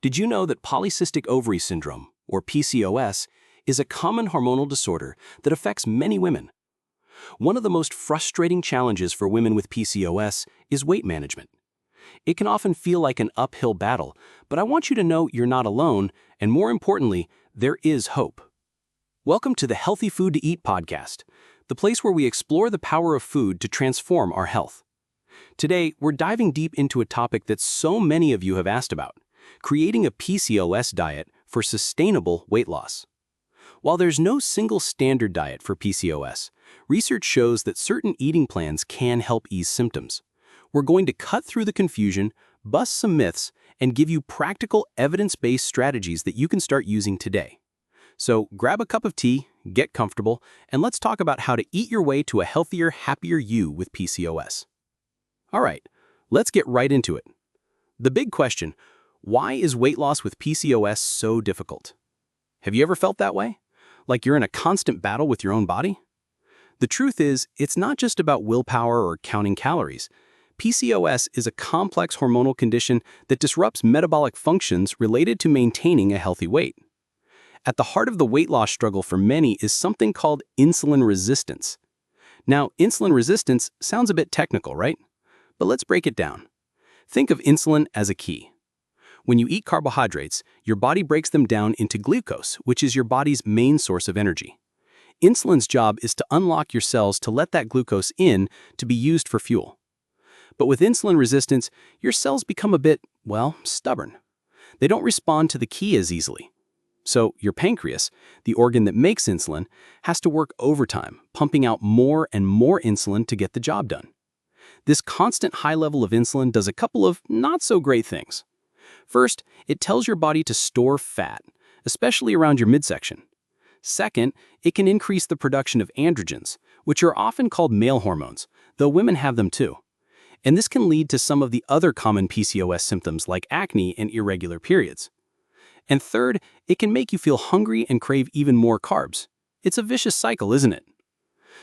Did you know that polycystic ovary syndrome, or PCOS, is a common hormonal disorder that affects many women? One of the most frustrating challenges for women with PCOS is weight management. It can often feel like an uphill battle, but I want you to know you're not alone, and more importantly, there is hope. Welcome to the Healthy Food to Eat podcast, the place where we explore the power of food to transform our health. Today, we're diving deep into a topic that so many of you have asked about: creating a PCOS diet for sustainable weight loss. While there's no single standard diet for PCOS, research shows that certain eating plans can help ease symptoms. We're going to cut through the confusion, bust some myths, and give you practical, evidence-based strategies that you can start using today. So grab a cup of tea, get comfortable, and let's talk about how to eat your way to a healthier, happier you with PCOS. All right, let's get right into it. The big question: why is weight loss with PCOS so difficult? Have you ever felt that way? Like you're in a constant battle with your own body? The truth is, it's not just about willpower or counting calories. PCOS is a complex hormonal condition that disrupts metabolic functions related to maintaining a healthy weight. At the heart of the weight loss struggle for many is something called insulin resistance. Now, insulin resistance sounds a bit technical, right? But let's break it down. Think of insulin as a key. When you eat carbohydrates, your body breaks them down into glucose, which is your body's main source of energy. Insulin's job is to unlock your cells to let that glucose in to be used for fuel. But with insulin resistance, your cells become a bit, stubborn. They don't respond to the key as easily. So your pancreas, the organ that makes insulin, has to work overtime, pumping out more and more insulin to get the job done. This constant high level of insulin does a couple of not-so-great things. First, it tells your body to store fat, especially around your midsection. Second, it can increase the production of androgens, which are often called male hormones, though women have them too. And this can lead to some of the other common PCOS symptoms like acne and irregular periods. And third, it can make you feel hungry and crave even more carbs. It's a vicious cycle, isn't it?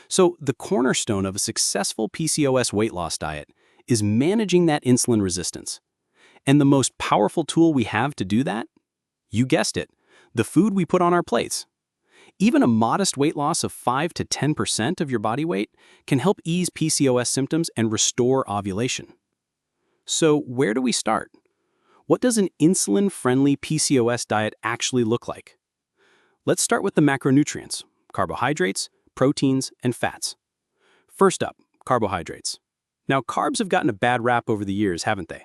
So the cornerstone of a successful PCOS weight loss diet is managing that insulin resistance. And the most powerful tool we have to do that? You guessed it, the food we put on our plates. Even a modest weight loss of 5 to 10% of your body weight can help ease PCOS symptoms and restore ovulation. So where do we start? What does an insulin-friendly PCOS diet actually look like? Let's start with the macronutrients: carbohydrates, proteins, and fats. First up, carbohydrates. Now, carbs have gotten a bad rap over the years, haven't they?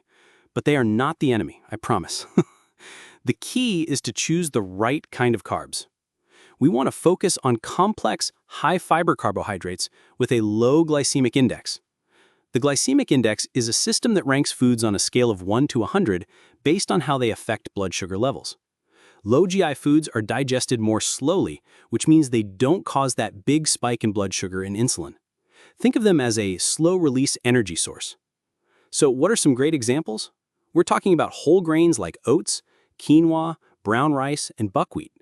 But they are not the enemy, I promise. The key is to choose the right kind of carbs. We want to focus on complex, high-fiber carbohydrates with a low glycemic index. The glycemic index is a system that ranks foods on a scale of 1 to 100 based on how they affect blood sugar levels. Low GI foods are digested more slowly, which means they don't cause that big spike in blood sugar and insulin. Think of them as a slow-release energy source. So what are some great examples? We're talking about whole grains like oats, quinoa, brown rice, and buckwheat.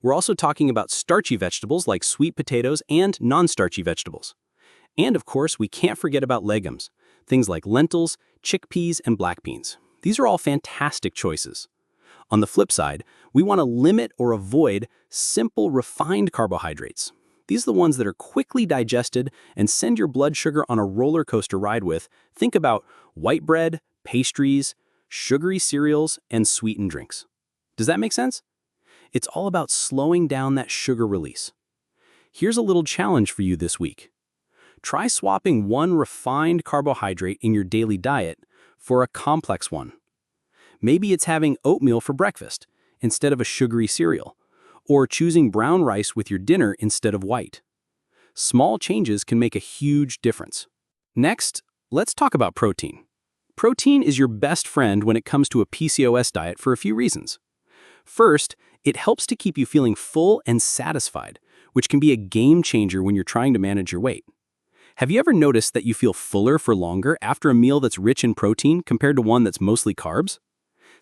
We're also talking about starchy vegetables like sweet potatoes and non-starchy vegetables. And of course, we can't forget about legumes, things like lentils, chickpeas, and black beans. These are all fantastic choices. On the flip side, we want to limit or avoid simple, refined carbohydrates. These are the ones that are quickly digested and send your blood sugar on a roller coaster ride with. Think about white bread, pastries, sugary cereals, and sweetened drinks. Does that make sense? It's all about slowing down that sugar release. Here's a little challenge for you this week. Try swapping one refined carbohydrate in your daily diet for a complex one. Maybe it's having oatmeal for breakfast instead of a sugary cereal, or choosing brown rice with your dinner instead of white. Small changes can make a huge difference. Next, let's talk about protein. Protein is your best friend when it comes to a PCOS diet for a few reasons. First, it helps to keep you feeling full and satisfied, which can be a game changer when you're trying to manage your weight. Have you ever noticed that you feel fuller for longer after a meal that's rich in protein compared to one that's mostly carbs?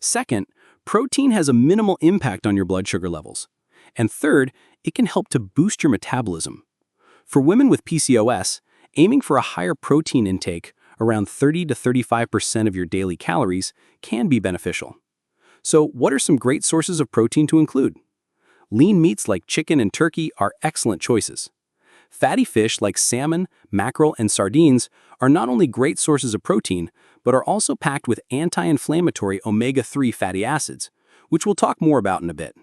Second, protein has a minimal impact on your blood sugar levels. And third, it can help to boost your metabolism. For women with PCOS, aiming for a higher protein intake, around 30 to 35% of your daily calories, can be beneficial. So, what are some great sources of protein to include? Lean meats like chicken and turkey are excellent choices. Fatty fish like salmon, mackerel, and sardines are not only great sources of protein, but are also packed with anti-inflammatory omega-3 fatty acids, which we'll talk more about in a bit.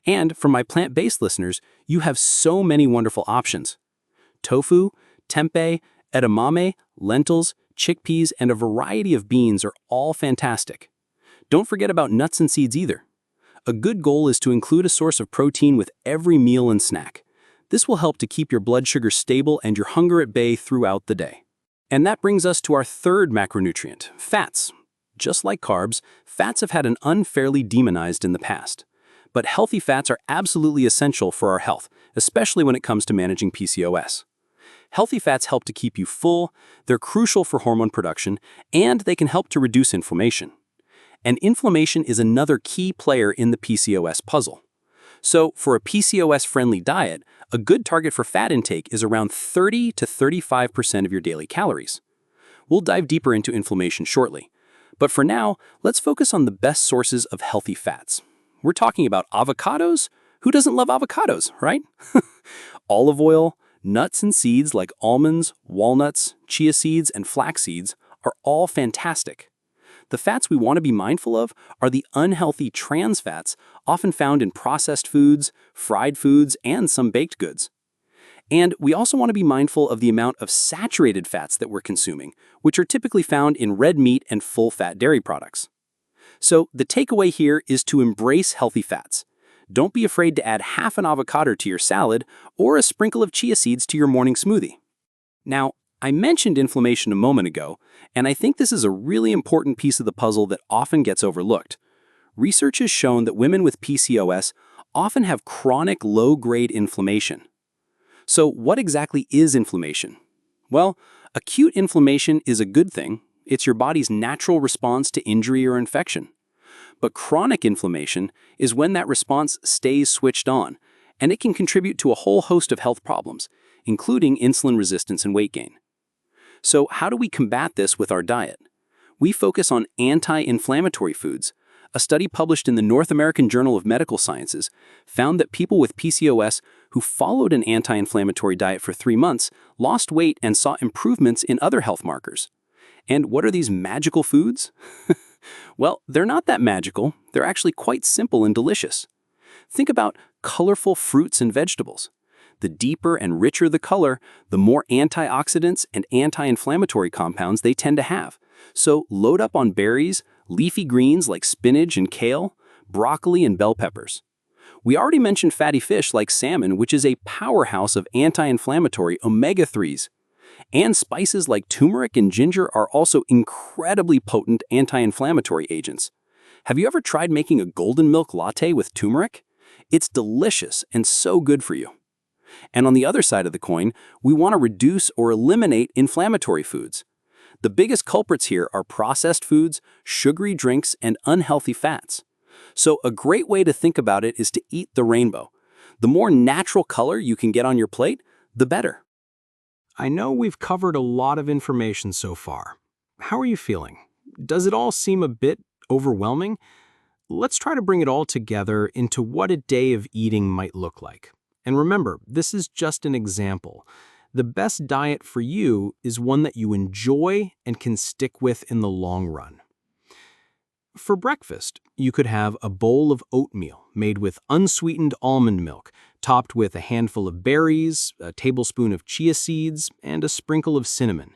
And for my plant-based listeners, you have so many wonderful options. Tofu, tempeh, edamame, lentils, chickpeas, and a variety of beans are all fantastic. Don't forget about nuts and seeds either. A good goal is to include a source of protein with every meal and snack. This will help to keep your blood sugar stable and your hunger at bay throughout the day. And that brings us to our third macronutrient, fats. Just like carbs, fats have had an unfairly demonized in the past. But healthy fats are absolutely essential for our health, especially when it comes to managing PCOS. Healthy fats help to keep you full, they're crucial for hormone production, and they can help to reduce inflammation. And inflammation is another key player in the PCOS puzzle. So, for a PCOS-friendly diet, a good target for fat intake is around 30 to 35% of your daily calories. We'll dive deeper into inflammation shortly. But for now, let's focus on the best sources of healthy fats. We're talking about avocados. Who doesn't love avocados, right? Olive oil, nuts and seeds like almonds, walnuts, chia seeds, and flax seeds are all fantastic. The fats we want to be mindful of are the unhealthy trans fats often found in processed foods, fried foods, and some baked goods. And we also want to be mindful of the amount of saturated fats that we're consuming, which are typically found in red meat and full-fat dairy products. So the takeaway here is to embrace healthy fats. Don't be afraid to add half an avocado to your salad or a sprinkle of chia seeds to your morning smoothie. Now, I mentioned inflammation a moment ago, and I think this is a really important piece of the puzzle that often gets overlooked. Research has shown that women with PCOS often have chronic low-grade inflammation. So what exactly is inflammation? Well, acute inflammation is a good thing. It's your body's natural response to injury or infection. But chronic inflammation is when that response stays switched on, and it can contribute to a whole host of health problems, including insulin resistance and weight gain. So how do we combat this with our diet? We focus on anti-inflammatory foods. A study published in the North American Journal of Medical Sciences found that people with PCOS who followed an anti-inflammatory diet for 3 months lost weight and saw improvements in other health markers. And what are these magical foods? Well, they're not that magical. They're actually quite simple and delicious. Think about colorful fruits and vegetables. The deeper and richer the color, the more antioxidants and anti-inflammatory compounds they tend to have. So load up on berries, leafy greens like spinach and kale, broccoli and bell peppers. We already mentioned fatty fish like salmon, which is a powerhouse of anti-inflammatory omega-3s. And spices like turmeric and ginger are also incredibly potent anti-inflammatory agents. Have you ever tried making a golden milk latte with turmeric? It's delicious and so good for you. And on the other side of the coin, we want to reduce or eliminate inflammatory foods. The biggest culprits here are processed foods, sugary drinks, and unhealthy fats. So a great way to think about it is to eat the rainbow. The more natural color you can get on your plate, the better. I know we've covered a lot of information so far. How are you feeling? Does it all seem a bit overwhelming? Let's try to bring it all together into what a day of eating might look like. And remember, this is just an example. The best diet for you is one that you enjoy and can stick with in the long run. For breakfast, you could have a bowl of oatmeal made with unsweetened almond milk, topped with a handful of berries, a tablespoon of chia seeds, and a sprinkle of cinnamon.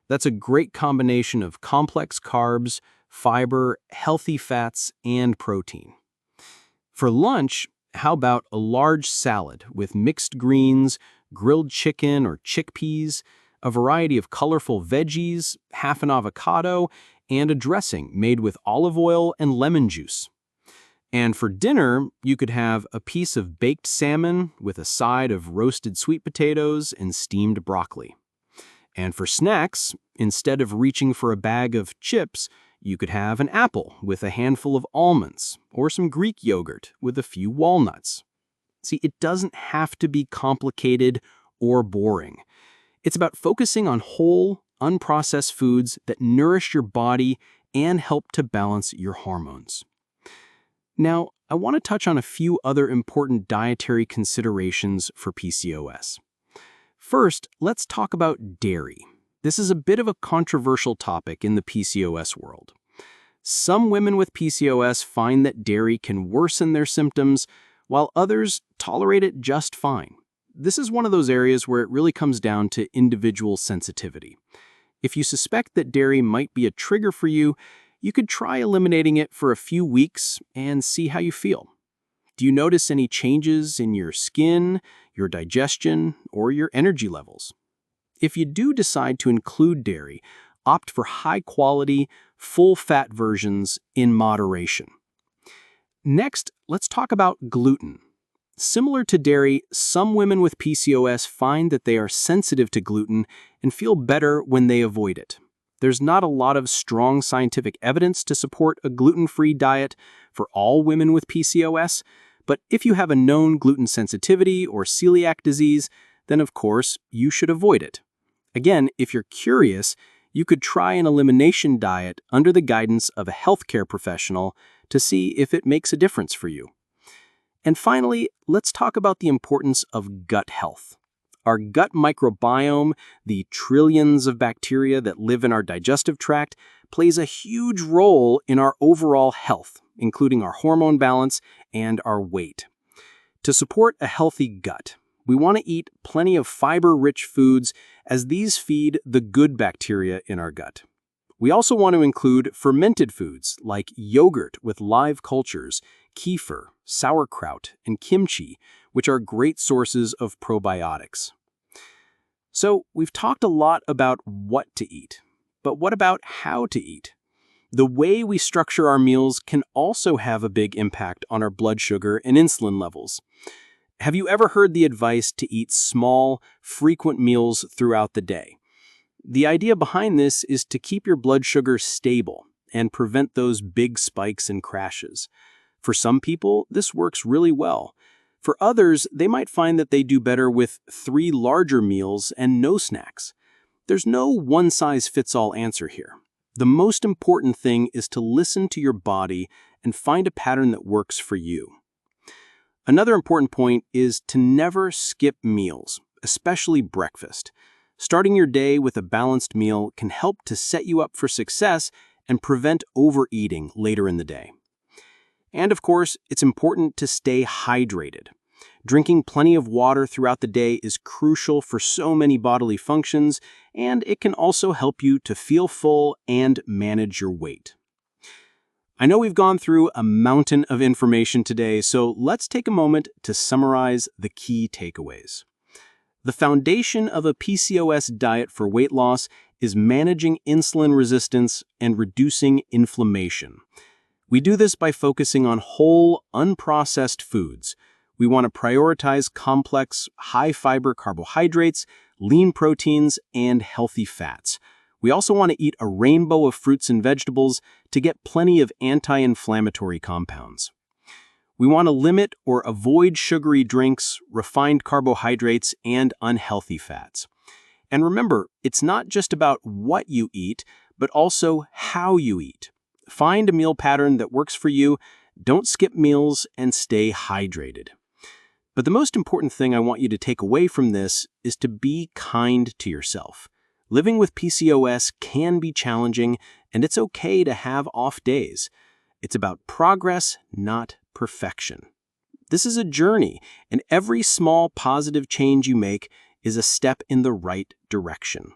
That's a great combination of complex carbs, fiber, healthy fats, and protein. For lunch, how about a large salad with mixed greens, grilled chicken or chickpeas, a variety of colorful veggies, half an avocado, and a dressing made with olive oil and lemon juice. And for dinner, you could have a piece of baked salmon with a side of roasted sweet potatoes and steamed broccoli. And for snacks, instead of reaching for a bag of chips, you could have an apple with a handful of almonds or some Greek yogurt with a few walnuts. See, it doesn't have to be complicated or boring. It's about focusing on whole, unprocessed foods that nourish your body and help to balance your hormones. Now, I want to touch on a few other important dietary considerations for PCOS. First, let's talk about dairy. This is a bit of a controversial topic in the PCOS world. Some women with PCOS find that dairy can worsen their symptoms, while others tolerate it just fine. This is one of those areas where it really comes down to individual sensitivity. If you suspect that dairy might be a trigger for you, you could try eliminating it for a few weeks and see how you feel. Do you notice any changes in your skin, your digestion, or your energy levels? If you do decide to include dairy, opt for high-quality, full-fat versions in moderation. Next, let's talk about gluten. Similar to dairy, some women with PCOS find that they are sensitive to gluten and feel better when they avoid it. There's not a lot of strong scientific evidence to support a gluten-free diet for all women with PCOS, but if you have a known gluten sensitivity or celiac disease, then of course you should avoid it. Again, if you're curious, you could try an elimination diet under the guidance of a healthcare professional to see if it makes a difference for you. And finally, let's talk about the importance of gut health. Our gut microbiome, the trillions of bacteria that live in our digestive tract, plays a huge role in our overall health, including our hormone balance and our weight. To support a healthy gut, we want to eat plenty of fiber-rich foods as these feed the good bacteria in our gut. We also want to include fermented foods like yogurt with live cultures, kefir, sauerkraut, and kimchi, which are great sources of probiotics. So, we've talked a lot about what to eat, but what about how to eat? The way we structure our meals can also have a big impact on our blood sugar and insulin levels. Have you ever heard the advice to eat small, frequent meals throughout the day? The idea behind this is to keep your blood sugar stable and prevent those big spikes and crashes. For some people, this works really well. For others, they might find that they do better with 3 larger meals and no snacks. There's no one-size-fits-all answer here. The most important thing is to listen to your body and find a pattern that works for you. Another important point is to never skip meals, especially breakfast. Starting your day with a balanced meal can help to set you up for success and prevent overeating later in the day. And of course, it's important to stay hydrated. Drinking plenty of water throughout the day is crucial for so many bodily functions, and it can also help you to feel full and manage your weight. I know we've gone through a mountain of information today, so let's take a moment to summarize the key takeaways. The foundation of a PCOS diet for weight loss is managing insulin resistance and reducing inflammation. We do this by focusing on whole, unprocessed foods. We want to prioritize complex, high-fiber carbohydrates, lean proteins, and healthy fats. We also want to eat a rainbow of fruits and vegetables to get plenty of anti-inflammatory compounds. We want to limit or avoid sugary drinks, refined carbohydrates, and unhealthy fats. And remember, it's not just about what you eat, but also how you eat. Find a meal pattern that works for you, don't skip meals, and stay hydrated. But the most important thing I want you to take away from this is to be kind to yourself. Living with PCOS can be challenging, and it's okay to have off days. It's about progress, not perfection. This is a journey, and every small positive change you make is a step in the right direction.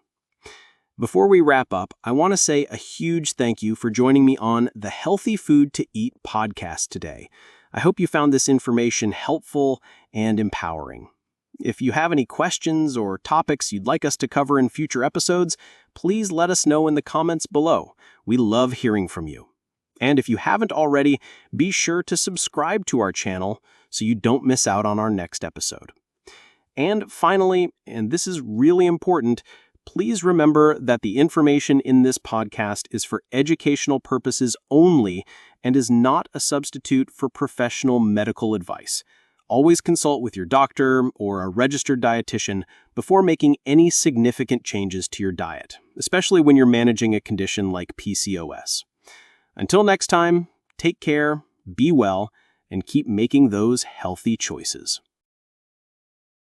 Before we wrap up, I want to say a huge thank you for joining me on the Healthy Food to Eat podcast today. I hope you found this information helpful and empowering. If you have any questions or topics you'd like us to cover in future episodes, please let us know in the comments below. We love hearing from you. And if you haven't already, be sure to subscribe to our channel so you don't miss out on our next episode. And finally, and this is really important, please remember that the information in this podcast is for educational purposes only and is not a substitute for professional medical advice. Always consult with your doctor or a registered dietitian before making any significant changes to your diet, especially when you're managing a condition like PCOS. Until next time, take care be well, and keep making those healthy choices.